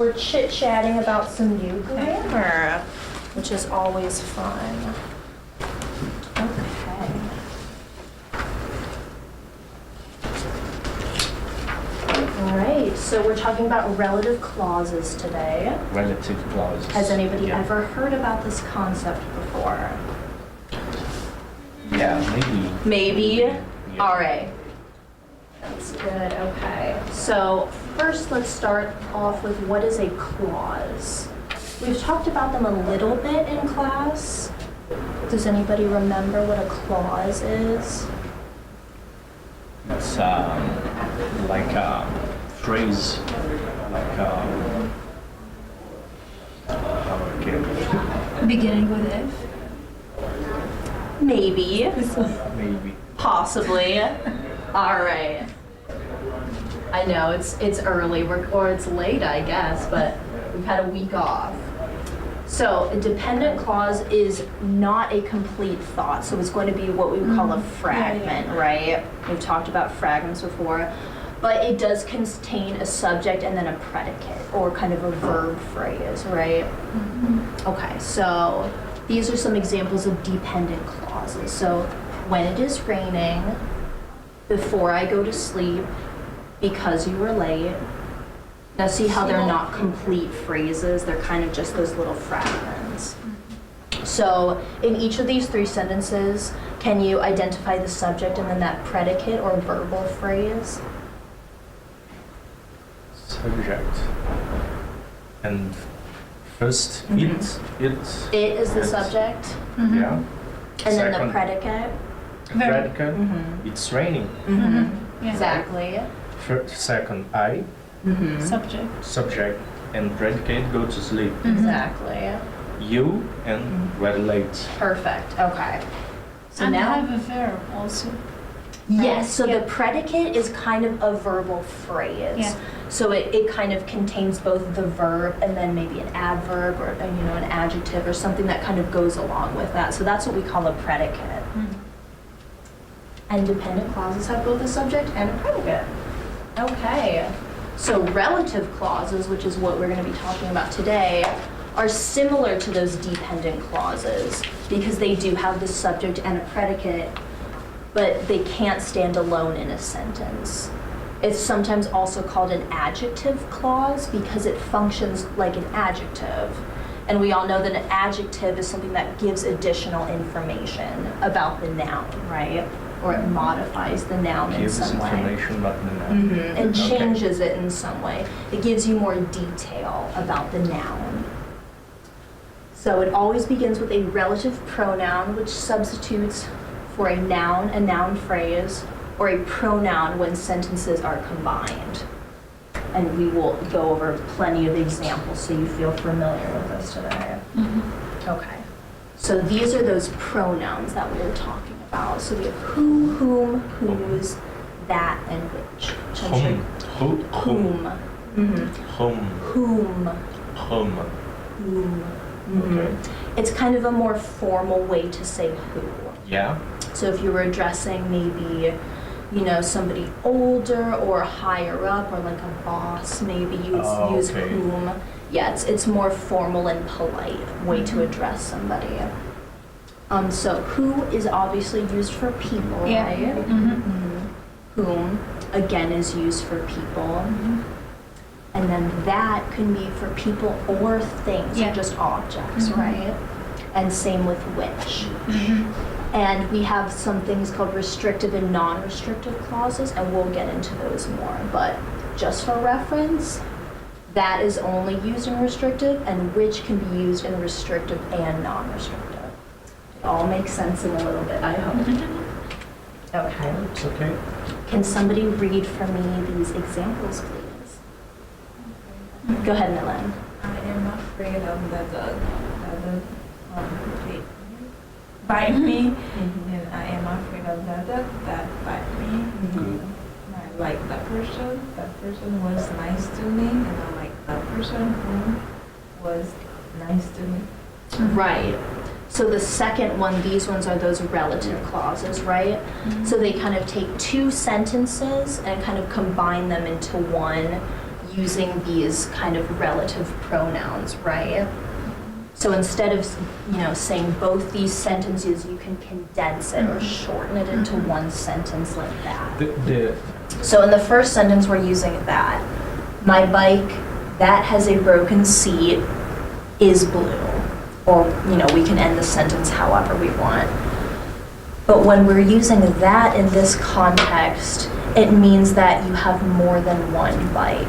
We're chit-chatting about some new grammar, which is always fun. Okay. All right, so we're talking about relative clauses today. Relative clauses. Has anybody ever heard about this concept before? Yeah, maybe. Maybe? Yeah. All right. That's good, okay. So first let's start off with what is a clause? We've talked about them a little bit in class. Does anybody remember what a clause is? It's like a phrase, like Beginning with F. Maybe. maybe. Possibly. All right. I know it's early, or it's late, I guess, but we've had a week off. So a dependent clause is not a complete thought, so it's going to be what we would call a fragment, right? We've talked about fragments before, but it does contain a subject and then a predicate, or kind of a verb phrase, right? Okay, so these are some examples of dependent clauses. So when it is raining, before I go to sleep, because you were late. Now see how they're not complete phrases, they're kind of just those little fragments. So in each of these three sentences, can you identify the subject and then that predicate or verbal phrase? Subject. And first, it. It is the subject, Yeah. and then the Second, predicate. predicate. It's raining. Yeah. Exactly. Second, I. Subject. Subject and predicate go to sleep. Exactly. You and we're late. Perfect. Okay. So And now, have a verb also. yes. So Yeah. the predicate is kind of a verbal phrase. Yeah. So it kind of contains both the verb and then maybe an adverb or an adjective or something that kind of goes along with that. So that's what we call a predicate. And dependent clauses have both a subject and a predicate. Okay. So relative clauses, which is what we're going to be talking about today, are similar to those dependent clauses because they do have the subject and a predicate, but they can't stand alone in a sentence. It's sometimes also called an adjective clause because it functions like an adjective. And we all know that an adjective is something that gives additional information about the noun, right? Or it modifies the noun in Gives some way. information about the noun. And changes it in some way. It gives you more detail about the noun. So it always begins with a relative pronoun, which substitutes for a noun phrase, or a pronoun when sentences are combined. And we will go over plenty of examples so you feel familiar with this today. Okay. So these are those pronouns that we were talking about. So we have who, whom, whose, that, and which. Whom. Who? Whom. Whom. Whom. Whom. Whom. Okay. It's kind of a more formal way to say who. Yeah. So if you were addressing maybe, somebody older or higher up or like a boss, maybe you would use okay. whom. Yeah, it's more formal and polite way to address somebody. So who is obviously used for people, Yeah. right? Whom, again, is used for people. And then that can be for people or things, Yeah. or just objects, right? And same with which. And we have some things called restrictive and non-restrictive clauses, and we'll get into those more. But just for reference, that is only used in restrictive, and which can be used in restrictive and non-restrictive. It all makes sense in a little bit, I hope. Okay. It's okay. Can somebody read for me these examples, please? Go ahead, Milan. I am afraid of the dog that bite me, and I am afraid of the dog that bite me. Good. I like that person was nice to me, and I like that person who was nice to me. Right. So the second one, these ones are those relative clauses, right? So they kind of take two sentences and kind of combine them into one using these kind of relative pronouns, right? So instead of, saying both these sentences, you can condense it or shorten it into one sentence like that. So in the first sentence, we're using that. My bike that has a broken seat is blue. Or, we can end the sentence however we want. But when we're using that in this context, it means that you have more than one bike.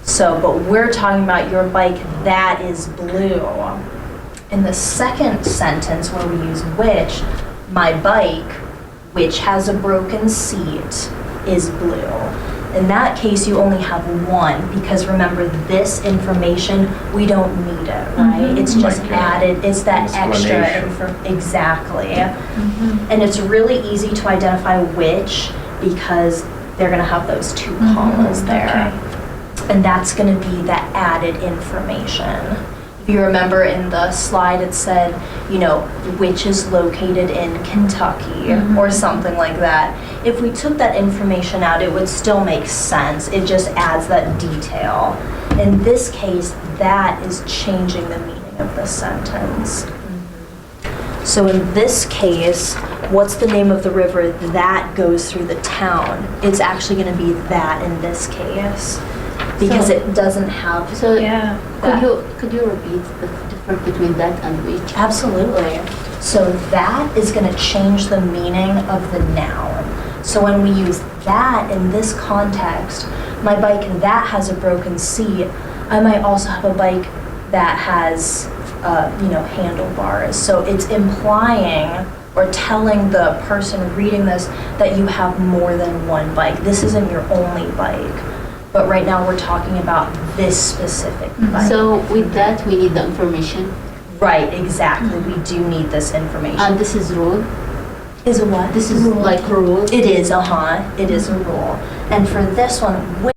So, but we're talking about your bike that is blue. In the second sentence where we use which, my bike, which has a broken seat, is blue. In that case, you only have one, because remember, this information, we don't need it, right? It's just added, it's that extra Explanation. Exactly. And it's really easy to identify which, because they're gonna have those two commas there. And that's gonna be that added information. If you remember in the slide, it said, which is located in Kentucky or something like that. If we took that information out, it would still make sense. It just adds that detail. In this case, that is changing the meaning of the sentence. So in this case, what's the name of the river that goes through the town? It's actually going to be that in this case, because So- it doesn't have. So Yeah. could you repeat the difference between that and which? Absolutely. So that is going to change the meaning of the noun. So when we use that in this context, my bike that has a broken seat, I might also have a bike that has, handlebars. So it's implying or telling the person reading this that you have more than one bike. This isn't your only bike. But right now we're talking about this specific bike. So with that, we need the information. Right, exactly. We do need this information. And this is rule. Is a what? This is like rule. It is, It is a rule. And for this one,